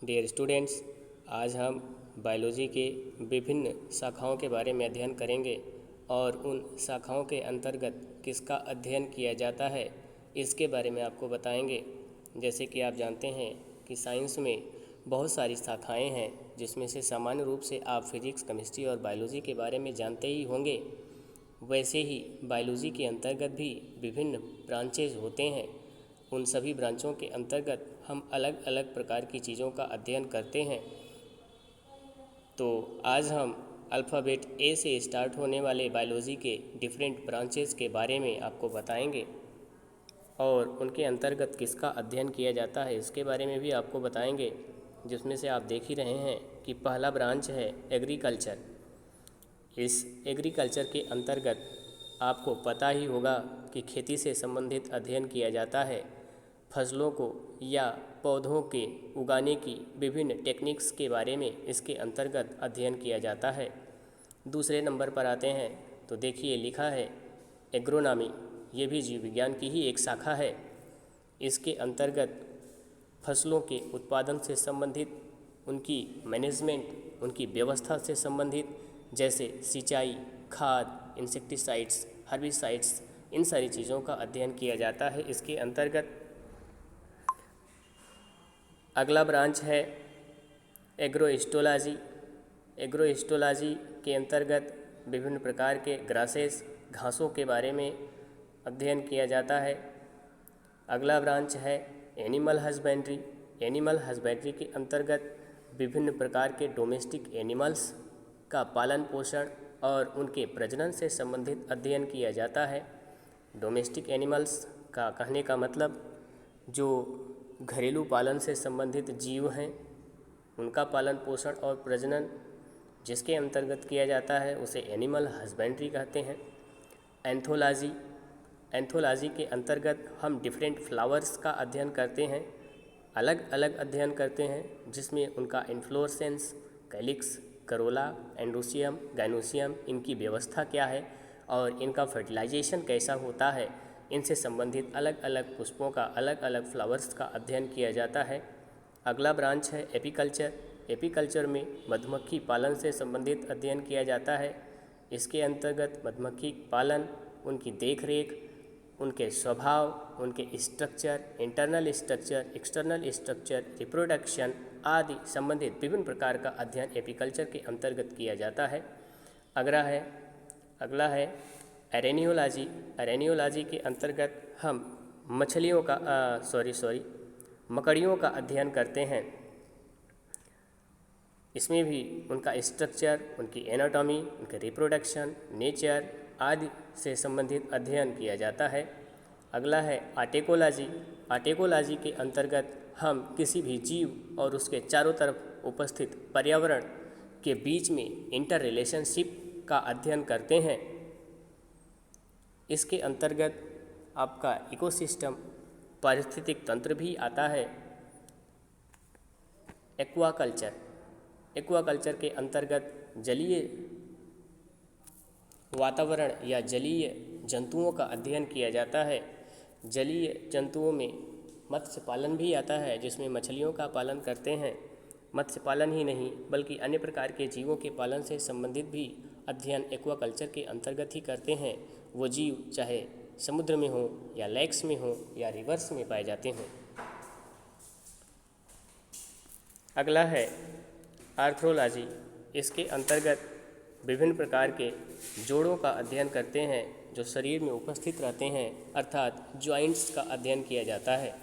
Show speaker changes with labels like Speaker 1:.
Speaker 1: Dear students, आज हम biology के विभिन्न शाखाओं के बारे में अध्ययन करेंगे और उन शाखाओं के अंतर्गत किसका अध्ययन किया जाता है इसके बारे में आपको बताएंगे। जैसे कि आप जानते हैं कि साइंस में बहुत सारी शाखाएं हैं, जिसमें से सामान्य रूप से आप फिजिक्स, केमिस्ट्री और बायोलॉजी के बारे में जानते ही होंगे। वैसे ही बायोलॉजी के अंतर्गत भी विभिन्न ब्रांचेज होते हैं। उन सभी ब्रांचों के अंतर्गत हम अलग अलग प्रकार की चीज़ों का अध्ययन करते हैं। तो आज हम अल्फ़ाबेट ए से स्टार्ट होने वाले बायोलॉजी के डिफरेंट ब्रांचेस के बारे में आपको बताएंगे और उनके अंतर्गत किसका अध्ययन किया जाता है इसके बारे में भी आपको बताएंगे। जिसमें से आप देख ही रहे हैं कि पहला ब्रांच है एग्रीकल्चर। इस एग्रीकल्चर के अंतर्गत आपको पता ही होगा कि खेती से संबंधित अध्ययन किया जाता है। फसलों को या पौधों के उगाने की विभिन्न टेक्निक्स के बारे में इसके अंतर्गत अध्ययन किया जाता है। दूसरे नंबर पर आते हैं तो देखिए लिखा है एग्रोनॉमी। ये भी जीव विज्ञान की ही एक शाखा है। इसके अंतर्गत फसलों के उत्पादन से संबंधित, उनकी मैनेजमेंट, उनकी व्यवस्था से संबंधित, जैसे सिंचाई, खाद, इंसेक्टिसाइड्स, हर्बिसाइड्स, इन सारी चीज़ों का अध्ययन किया जाता है इसके अंतर्गत। अगला ब्रांच है एग्रोहिस्टोलॉजी। एग्रोहिस्टोलॉजी के अंतर्गत विभिन्न प्रकार के ग्रासेस, घासों के बारे में अध्ययन किया जाता है। अगला ब्रांच है एनिमल हस्बेंड्री। एनिमल हस्बेंड्री के अंतर्गत विभिन्न प्रकार के डोमेस्टिक एनिमल्स का पालन पोषण और उनके प्रजनन से संबंधित अध्ययन किया जाता है। डोमेस्टिक एनिमल्स का कहने का मतलब जो घरेलू पालन से संबंधित जीव हैं, उनका पालन पोषण और प्रजनन जिसके अंतर्गत किया जाता है उसे एनिमल हस्बेंड्री कहते हैं। एंथोलॉजी। एंथोलॉजी के अंतर्गत हम डिफरेंट फ्लावर्स का अध्ययन करते हैं, अलग अलग अध्ययन करते हैं, जिसमें उनका इन्फ्लोरेसेंस, कैलिक्स, करोला, एंडोसियम, गाइनोसियम, इनकी व्यवस्था क्या है और इनका फर्टिलाइजेशन कैसा होता है, इनसे संबंधित अलग अलग पुष्पों का, अलग अलग फ्लावर्स का अध्ययन किया जाता है। अगला ब्रांच है एपीकल्चर। एपीकल्चर में मधुमक्खी पालन से संबंधित अध्ययन किया जाता है। इसके अंतर्गत मधुमक्खी पालन, उनकी देखरेख, उनके स्वभाव, उनके structure, internal structure, external structure, reproduction आदि संबंधित विभिन्न प्रकार का अध्ययन एपीकल्चर के अंतर्गत किया जाता है। अगला है एरेनियोलॉजी। एरेनियोलॉजी के अंतर्गत हम मकड़ियों का अध्ययन करते हैं। इसमें भी उनका स्ट्रक्चर, उनकी एनाटॉमी, उनके रिप्रोडक्शन, नेचर आदि से संबंधित अध्ययन किया जाता है। अगला है आर्टेकोलॉजी। आर्टेकोलॉजी के अंतर्गत हम किसी भी जीव और उसके चारों तरफ उपस्थित पर्यावरण के बीच में इंटर रिलेशनशिप का अध्ययन करते हैं। इसके अंतर्गत आपका इकोसिस्टम, पारिस्थितिक तंत्र भी आता है। एक्वाकल्चर। एक्वाकल्चर के अंतर्गत जलीय वातावरण या जलीय जंतुओं का अध्ययन किया जाता है। जलीय जंतुओं में मत्स्य पालन भी आता है, जिसमें मछलियों का पालन करते हैं। मत्स्य पालन ही नहीं बल्कि अन्य प्रकार के जीवों के पालन से संबंधित भी अध्ययन एक्वाकल्चर के अंतर्गत ही करते हैं। वो जीव चाहे समुद्र में हो या लेक्स में हो या रिवर्स में पाए जाते हों। अगला है आर्थ्रोलॉजी। इसके अंतर्गत विभिन्न प्रकार के जोड़ों का अध्ययन करते हैं जो शरीर में उपस्थित रहते हैं, अर्थात जॉइंट्स का अध्ययन किया जाता है।